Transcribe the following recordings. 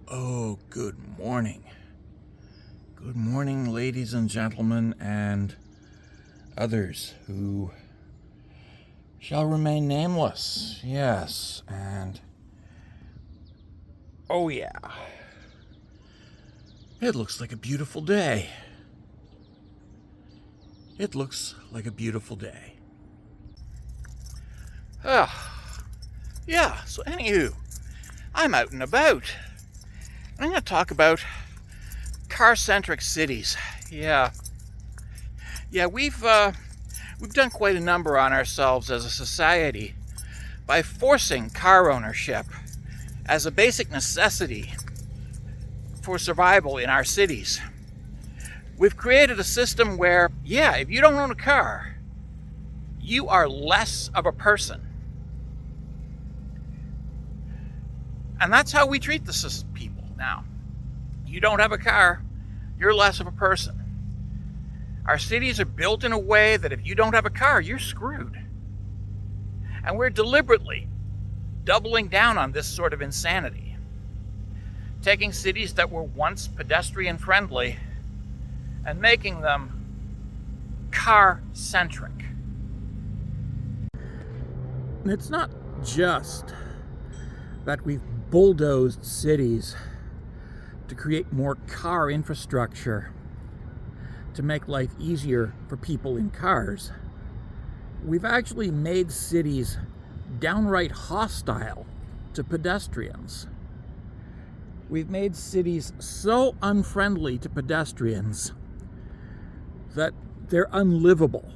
Oh, good morning. Good morning, ladies and gentlemen, and others who shall remain nameless. Yes, and oh yeah, it looks like a beautiful day. It looks like a beautiful day. Yeah, so anywho, I'm out and about. I'm going to talk about car-centric cities. Yeah, we've done quite a number on ourselves as a society by forcing car ownership as a basic necessity for survival in our cities. We've created a system where, if you don't own a car, you are less of a person. And that's how we treat the people now. You don't have a car, you're less of a person. Our cities are built in a way that if you don't have a car, you're screwed. And we're deliberately doubling down on this sort of insanity. Taking cities that were once pedestrian friendly and making them car-centric. It's not just that we've bulldozed cities to create more car infrastructure to make life easier for people in cars. We've actually made cities downright hostile to pedestrians. We've made cities so unfriendly to pedestrians that they're unlivable.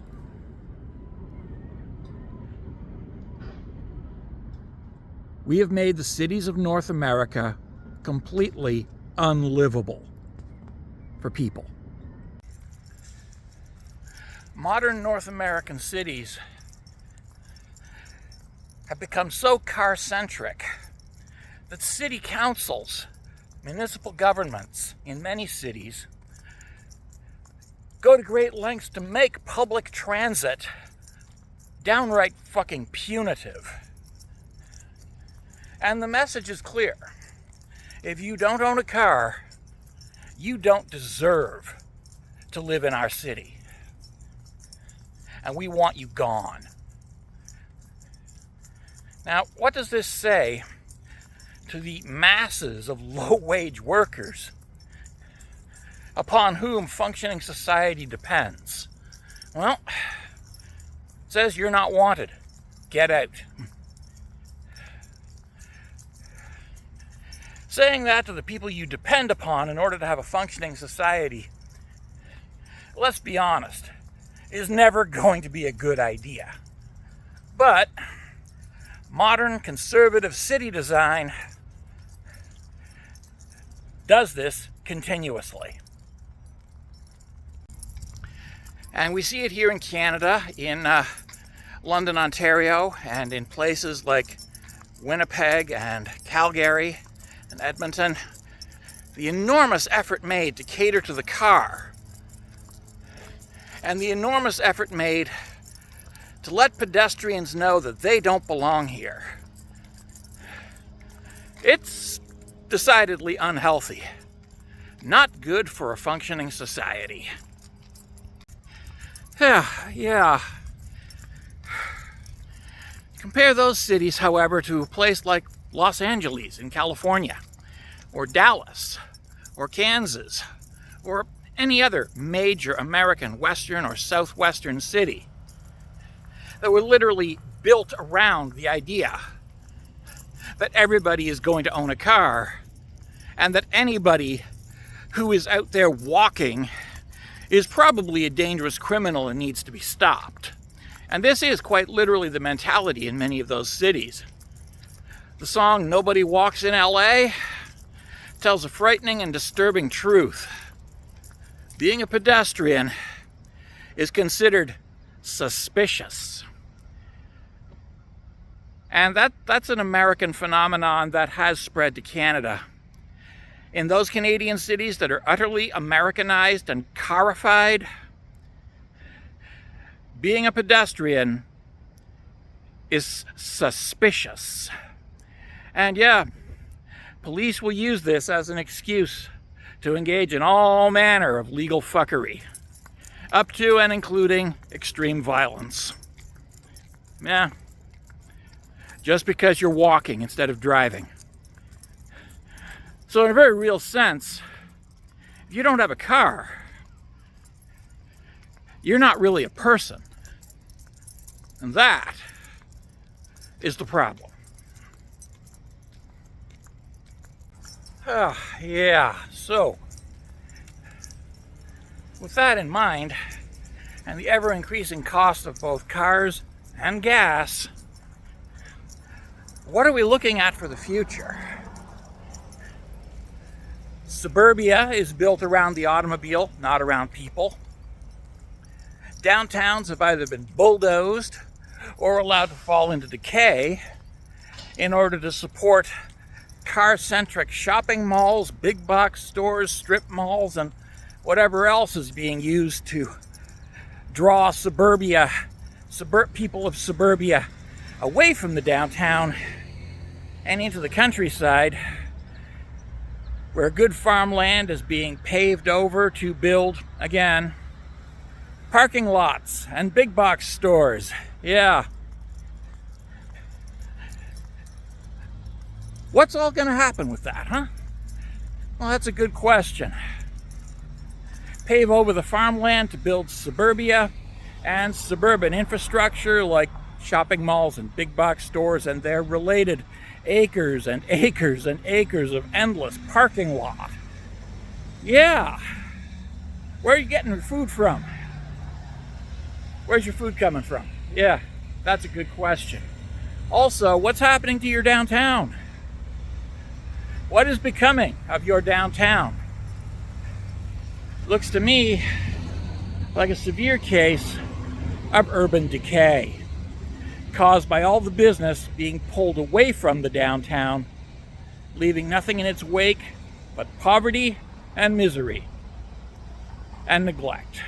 We have made the cities of North America completely unlivable for people. Modern North American cities have become so car-centric that city councils, municipal governments in many cities go to great lengths to make public transit downright fucking punitive. And the message is clear. If you don't own a car, you don't deserve to live in our city. And we want you gone. Now, what does this say to the masses of low-wage workers upon whom functioning society depends? Well, it says you're not wanted. Get out. Saying that to the people you depend upon in order to have a functioning society, let's be honest, is never going to be a good idea. But modern conservative city design does this continuously. And we see it here in Canada, in London, Ontario, and in places like Winnipeg and Calgary and Edmonton. The enormous effort made to cater to the car, and the enormous effort made to let pedestrians know that they don't belong here. It's decidedly unhealthy. Not good for a functioning society. Yeah. Compare those cities, however, to a place like Los Angeles in California, or Dallas, or Kansas, or any other major American western or southwestern city that were literally built around the idea that everybody is going to own a car and that anybody who is out there walking is probably a dangerous criminal and needs to be stopped. And this is quite literally the mentality in many of those cities. The song "Nobody Walks in LA" tells a frightening and disturbing truth. Being a pedestrian is considered suspicious. And that's an American phenomenon that has spread to Canada. In those Canadian cities that are utterly Americanized and carified, being a pedestrian is suspicious. And Police will use this as an excuse to engage in all manner of legal fuckery, up to and including extreme violence. Yeah, just because you're walking instead of driving. So in a very real sense, if you don't have a car, you're not really a person. And that is the problem. Yeah, so with that in mind, and the ever-increasing cost of both cars and gas, what are we looking at for the future? Suburbia is built around the automobile, not around people. Downtowns have either been bulldozed or allowed to fall into decay in order to support car-centric shopping malls, big box stores, strip malls, and whatever else is being used to draw people of suburbia away from the downtown and into the countryside, where good farmland is being paved over to build, again, parking lots and big box stores. Yeah. What's all going to happen with that, huh? Well, that's a good question. Pave over the farmland to build suburbia and suburban infrastructure like shopping malls and big box stores and their related acres and acres and acres of endless parking lot. Yeah. Where are you getting your food from? Where's your food coming from? Yeah, that's a good question. Also, what's happening to your downtown? What is becoming of your downtown? Looks to me like a severe case of urban decay, caused by all the business being pulled away from the downtown, leaving nothing in its wake but poverty and misery and neglect.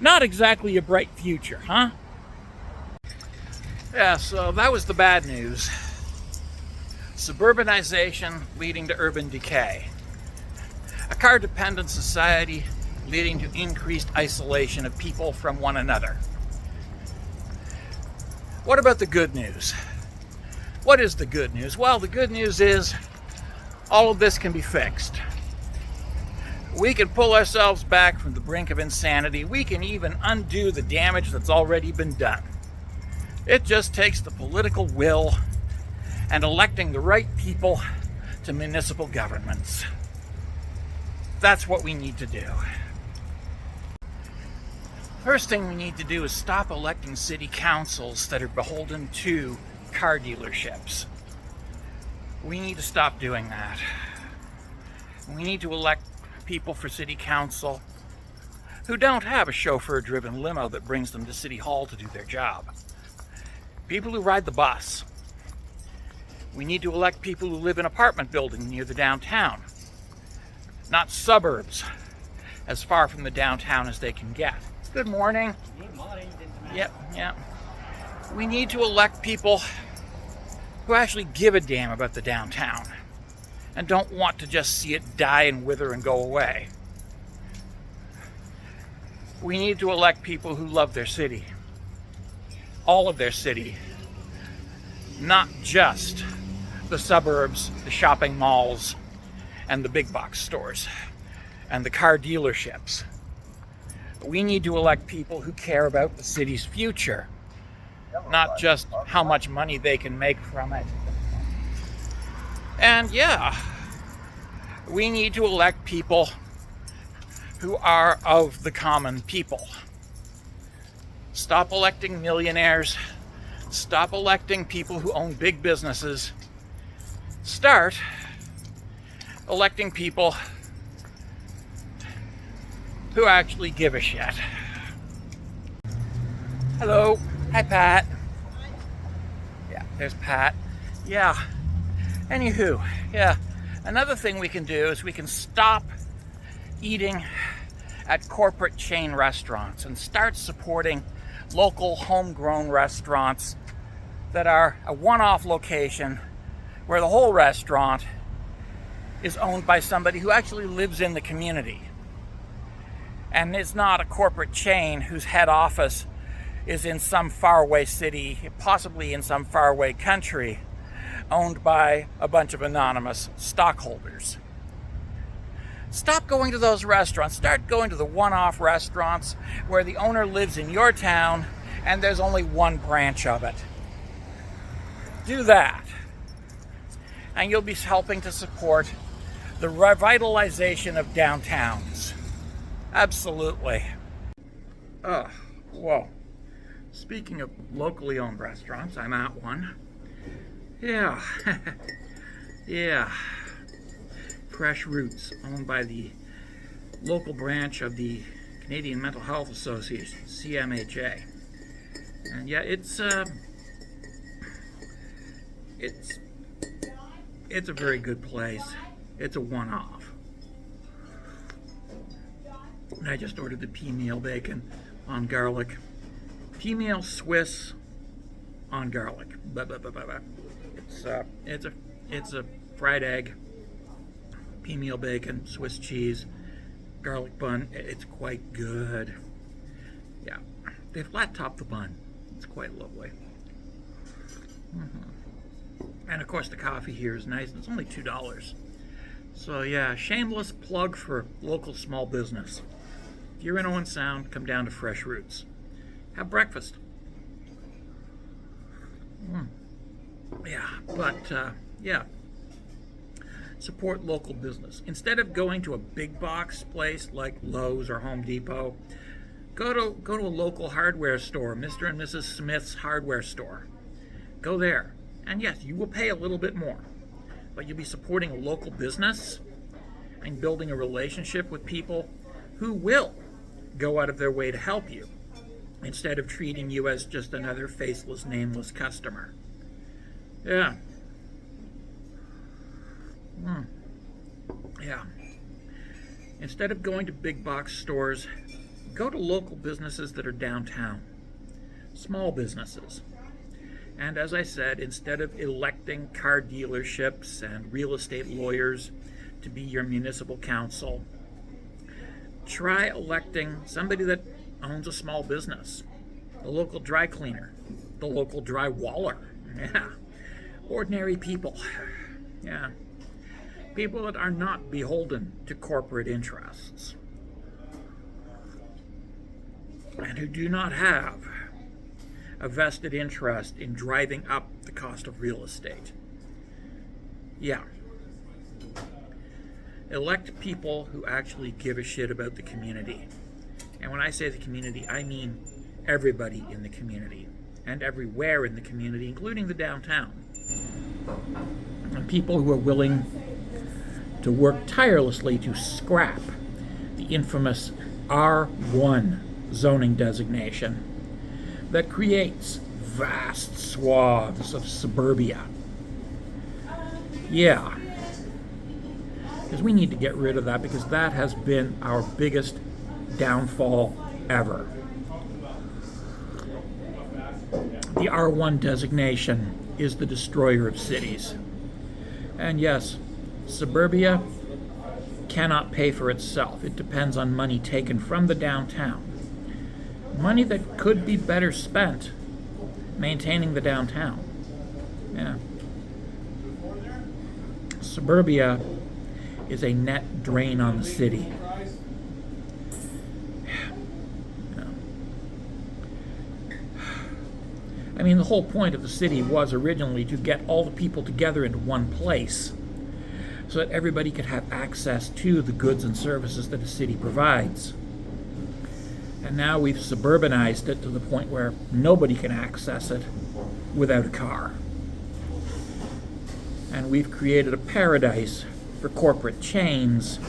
Not exactly a bright future, huh? Yeah, so that was the bad news. Suburbanization leading to urban decay. A car-dependent society leading to increased isolation of people from one another. What about the good news? What is the good news? Well, the good news is all of this can be fixed. We can pull ourselves back from the brink of insanity. We can even undo the damage that's already been done. It just takes the political will and electing the right people to municipal governments. That's what we need to do. First thing we need to do is stop electing city councils that are beholden to car dealerships. We need to stop doing that. We need to elect people for city council who don't have a chauffeur-driven limo that brings them to City Hall to do their job. People who ride the bus. We need to elect people who live in apartment buildings near the downtown, not suburbs as far from the downtown as they can get. Good morning. Good morning, gentlemen. Yep. We need to elect people who actually give a damn about the downtown and don't want to just see it die and wither and go away. We need to elect people who love their city, all of their city, not just the suburbs, the shopping malls, and the big box stores, and the car dealerships. We need to elect people who care about the city's future, not just how much money they can make from it. And yeah, we need to elect people who are of the common people. Stop electing millionaires. Stop electing people who own big businesses. Start electing people who actually give a shit. Hello. Hi, Pat. Yeah, there's Pat. Yeah. Anywho, yeah. Another thing we can do is we can stop eating at corporate chain restaurants and start supporting local homegrown restaurants that are a one-off location where the whole restaurant is owned by somebody who actually lives in the community and is not a corporate chain whose head office is in some faraway city, possibly in some faraway country, owned by a bunch of anonymous stockholders. Stop going to those restaurants. Start going to the one-off restaurants where the owner lives in your town and there's only one branch of it. Do that, and you'll be helping to support the revitalization of downtowns. Absolutely. Oh, whoa. Speaking of locally owned restaurants, I'm at one. Yeah. Yeah. Fresh Roots, owned by the local branch of the Canadian Mental Health Association, CMHA. And yeah, it's a very good place. It's a one-off. And I just ordered the pea meal bacon on garlic. Pea meal Swiss on garlic. Blah, blah, blah, blah, blah. It's a fried egg, pea meal bacon, Swiss cheese, garlic bun. It's quite good. Yeah, they flat top the bun. It's quite lovely. And of course the coffee here is nice. It's only $2. So yeah, shameless plug for local small business. If you're in Owen Sound, come down to Fresh Roots. Have breakfast. Yeah, but yeah. Support local business. Instead of going to a big box place like Lowe's or Home Depot, go to a local hardware store, Mr. and Mrs. Smith's hardware store. Go there. And yes, you will pay a little bit more, but you'll be supporting a local business and building a relationship with people who will go out of their way to help you instead of treating you as just another faceless, nameless customer. Yeah. Yeah. Instead of going to big box stores, go to local businesses that are downtown, small businesses. And as I said, instead of electing car dealerships and real estate lawyers to be your municipal council, try electing somebody that owns a small business, the local dry cleaner, the local drywaller. Yeah. Ordinary people. Yeah. People that are not beholden to corporate interests and who do not have a vested interest in driving up the cost of real estate. Yeah. Elect people who actually give a shit about the community. And when I say the community, I mean everybody in the community and everywhere in the community, including the downtown. And people who are willing to work tirelessly to scrap the infamous R1 zoning designation that creates vast swaths of suburbia. Yeah. Because we need to get rid of that, because that has been our biggest downfall ever. The R1 designation is the destroyer of cities. And yes, suburbia cannot pay for itself. It depends on money taken from the downtown. Money that could be better spent maintaining the downtown. Yeah. Suburbia is a net drain on the city. Yeah. I mean, the whole point of the city was originally to get all the people together into one place so that everybody could have access to the goods and services that a city provides. And now we've suburbanized it to the point where nobody can access it without a car. And we've created a paradise for corporate chains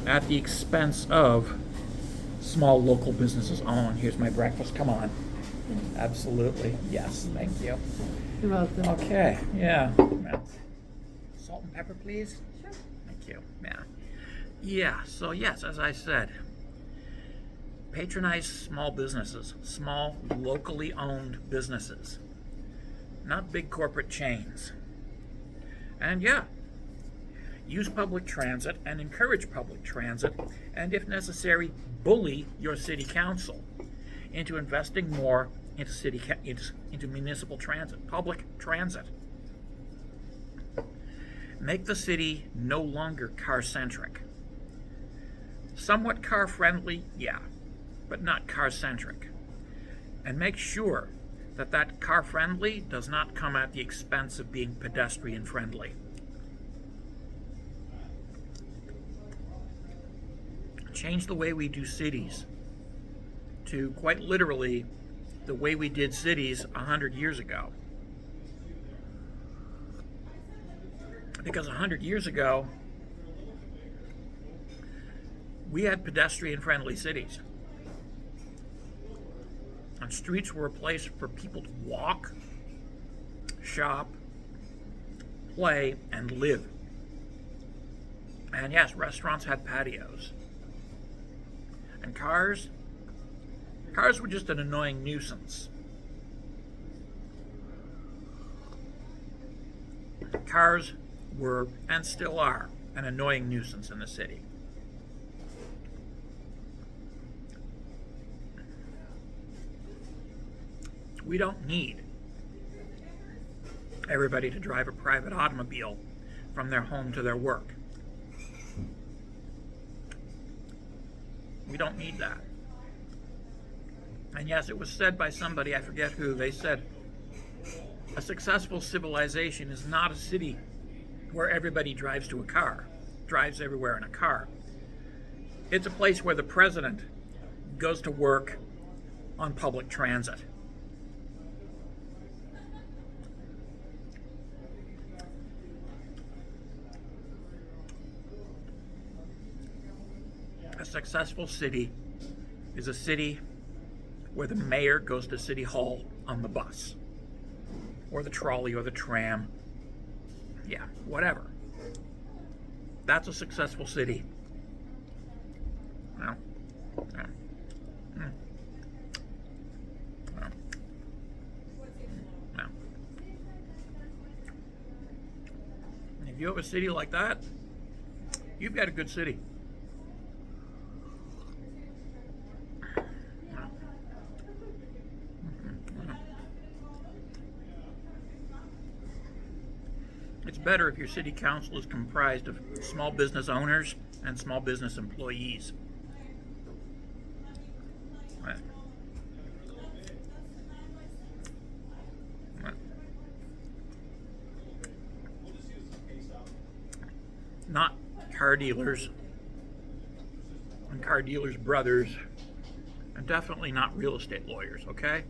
at the expense of small local businesses. Oh, and here's my breakfast. Come on. Absolutely. Yes, thank you. You're welcome. Okay, yeah. Salt and pepper, please? Sure. Thank you. Yeah. Yeah, so yes, as I said, patronize small businesses, small, locally owned businesses, not big corporate chains. And yeah, use public transit and encourage public transit, and if necessary, bully your city council into investing more into municipal transit, public transit. Make the city no longer car-centric. Somewhat car-friendly, yeah, but not car-centric. And make sure that that car-friendly does not come at the expense of being pedestrian-friendly. Change the way we do cities to quite literally the way we did cities 100 years ago. Because 100 years ago, we had pedestrian-friendly cities. And streets were a place for people to walk, shop, play, and live. And yes, restaurants had patios. And cars were just an annoying nuisance. Cars were, and still are, an annoying nuisance in the city. We don't need everybody to drive a private automobile from their home to their work. We don't need that. And yes, it was said by somebody, I forget who, they said, a successful civilization is not a city where everybody drives to a car, drives everywhere in a car. It's a place where the president goes to work on public transit. A successful city is a city where the mayor goes to City Hall on the bus, or the trolley, or the tram. Yeah, whatever. That's a successful city. No. No. No. No. No. If you have a city like that, you've got a good city. It's better if your city council is comprised of small business owners and small business employees. Not car dealers and car dealers' brothers, and definitely not real estate lawyers, okay?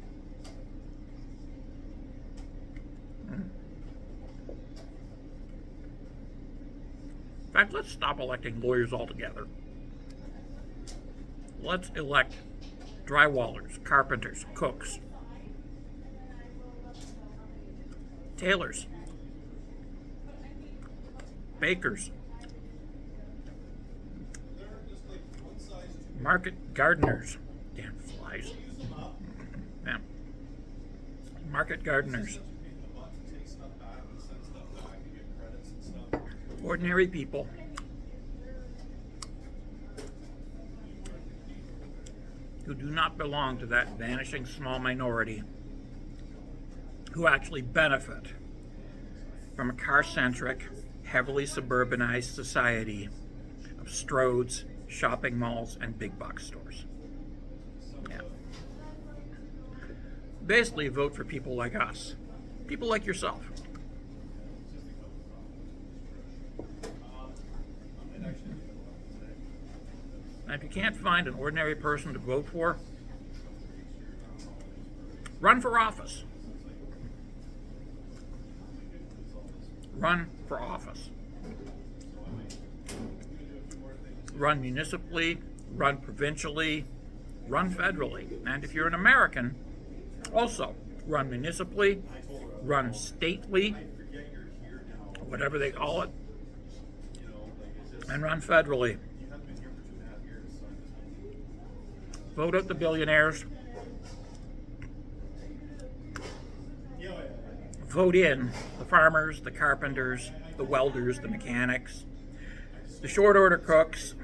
In fact, let's stop electing lawyers altogether. Let's elect drywallers, carpenters, cooks, tailors, bakers, market gardeners. Damn flies. Yeah. Market gardeners. Ordinary people who do not belong to that vanishing small minority who actually benefit from a car-centric, heavily suburbanized society of stroads, shopping malls, and big box stores. Yeah. Basically, vote for people like us, people like yourself. And if you can't find an ordinary person to vote for, run for office. Run for office. Run municipally, run provincially, run federally. And if you're an American, also run municipally, run stately, whatever they call it, and run federally. Vote out the billionaires. vote in the farmers, the carpenters, the welders, the mechanics, the short order cooks,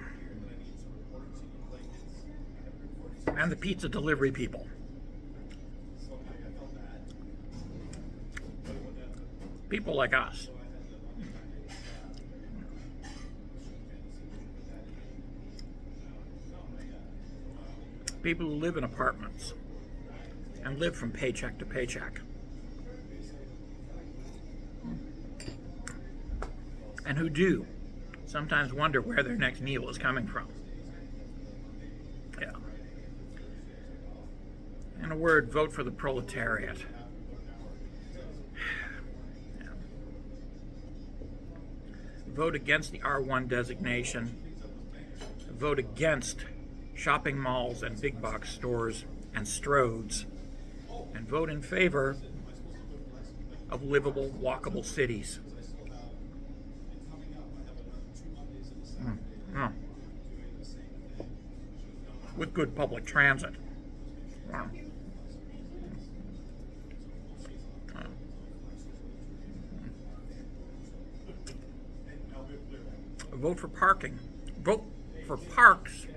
and the pizza delivery people. People like us. People who live in apartments and live from paycheck to paycheck. And who do sometimes wonder where their next meal is coming from. Yeah. In a word, vote for the proletariat. Yeah. Vote against the R1 designation. Vote against shopping malls and big box stores and stroads. And vote in favor of livable, walkable cities. With good public transit. Vote for parking. Vote for parks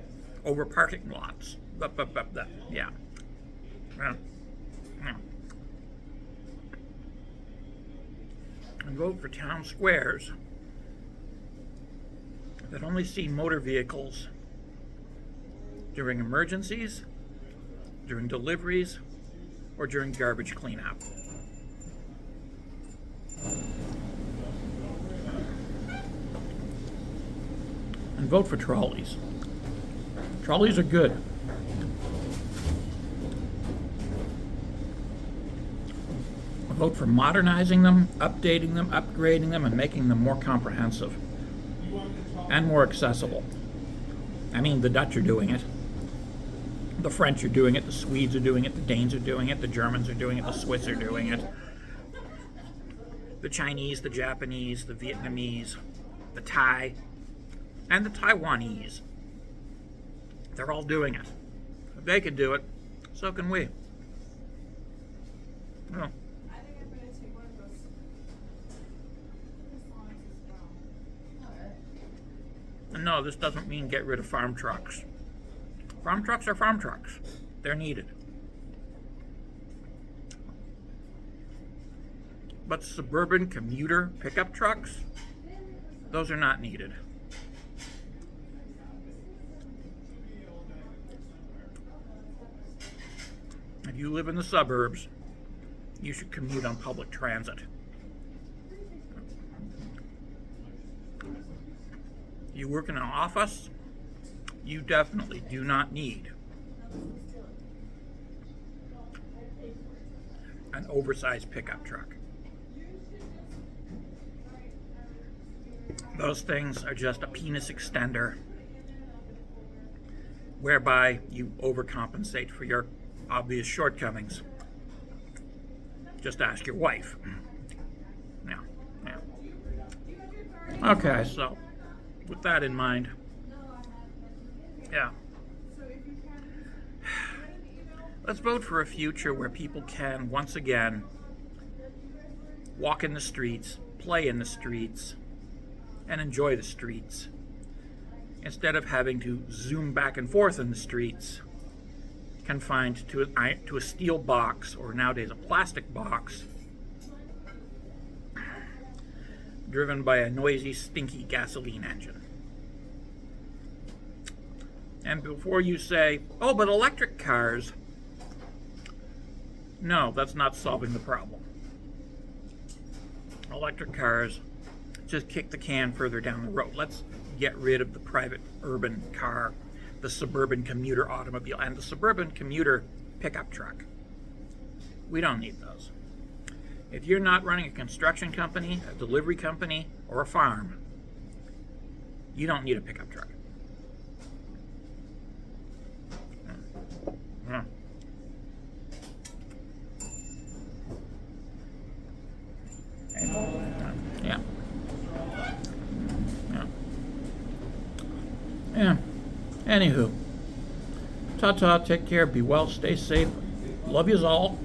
over parking lots. Yeah. And vote for town squares that only see motor vehicles during emergencies, during deliveries, or during garbage cleanup. And vote for trolleys. Trolleys are good. Vote for modernizing them, updating them, upgrading them, and making them more comprehensive and more accessible. I mean, the Dutch are doing it. The French are doing it. The Swedes are doing it. The Danes are doing it. The Germans are doing it. The Swiss are doing it. The Chinese, the Japanese, the Vietnamese, the Thai, and the Taiwanese. They're all doing it. If they can do it, so can we. Well, no, this doesn't mean get rid of farm trucks. Farm trucks are farm trucks. They're needed. But suburban commuter pickup trucks, those are not needed. If you live in the suburbs, you should commute on public transit. You work in an office, you definitely do not need an oversized pickup truck. Those things are just a penis extender whereby you overcompensate for your obvious shortcomings. Just ask your wife. Yeah. Okay, so with that in mind, yeah. Let's vote for a future where people can, once again, walk in the streets, play in the streets, and enjoy the streets, instead of having to zoom back and forth in the streets, confined to a steel box, or nowadays a plastic box, driven by a noisy, stinky gasoline engine. And before you say, oh, but electric cars, no, that's not solving the problem. Electric cars just kick the can further down the road. Let's get rid of the private urban car, the suburban commuter automobile, and the suburban commuter pickup truck. We don't need those. If you're not running a construction company, a delivery company, or a farm, you don't need a pickup truck. Yeah. Anywho, ta-ta, take care, be well, stay safe. Love yous all.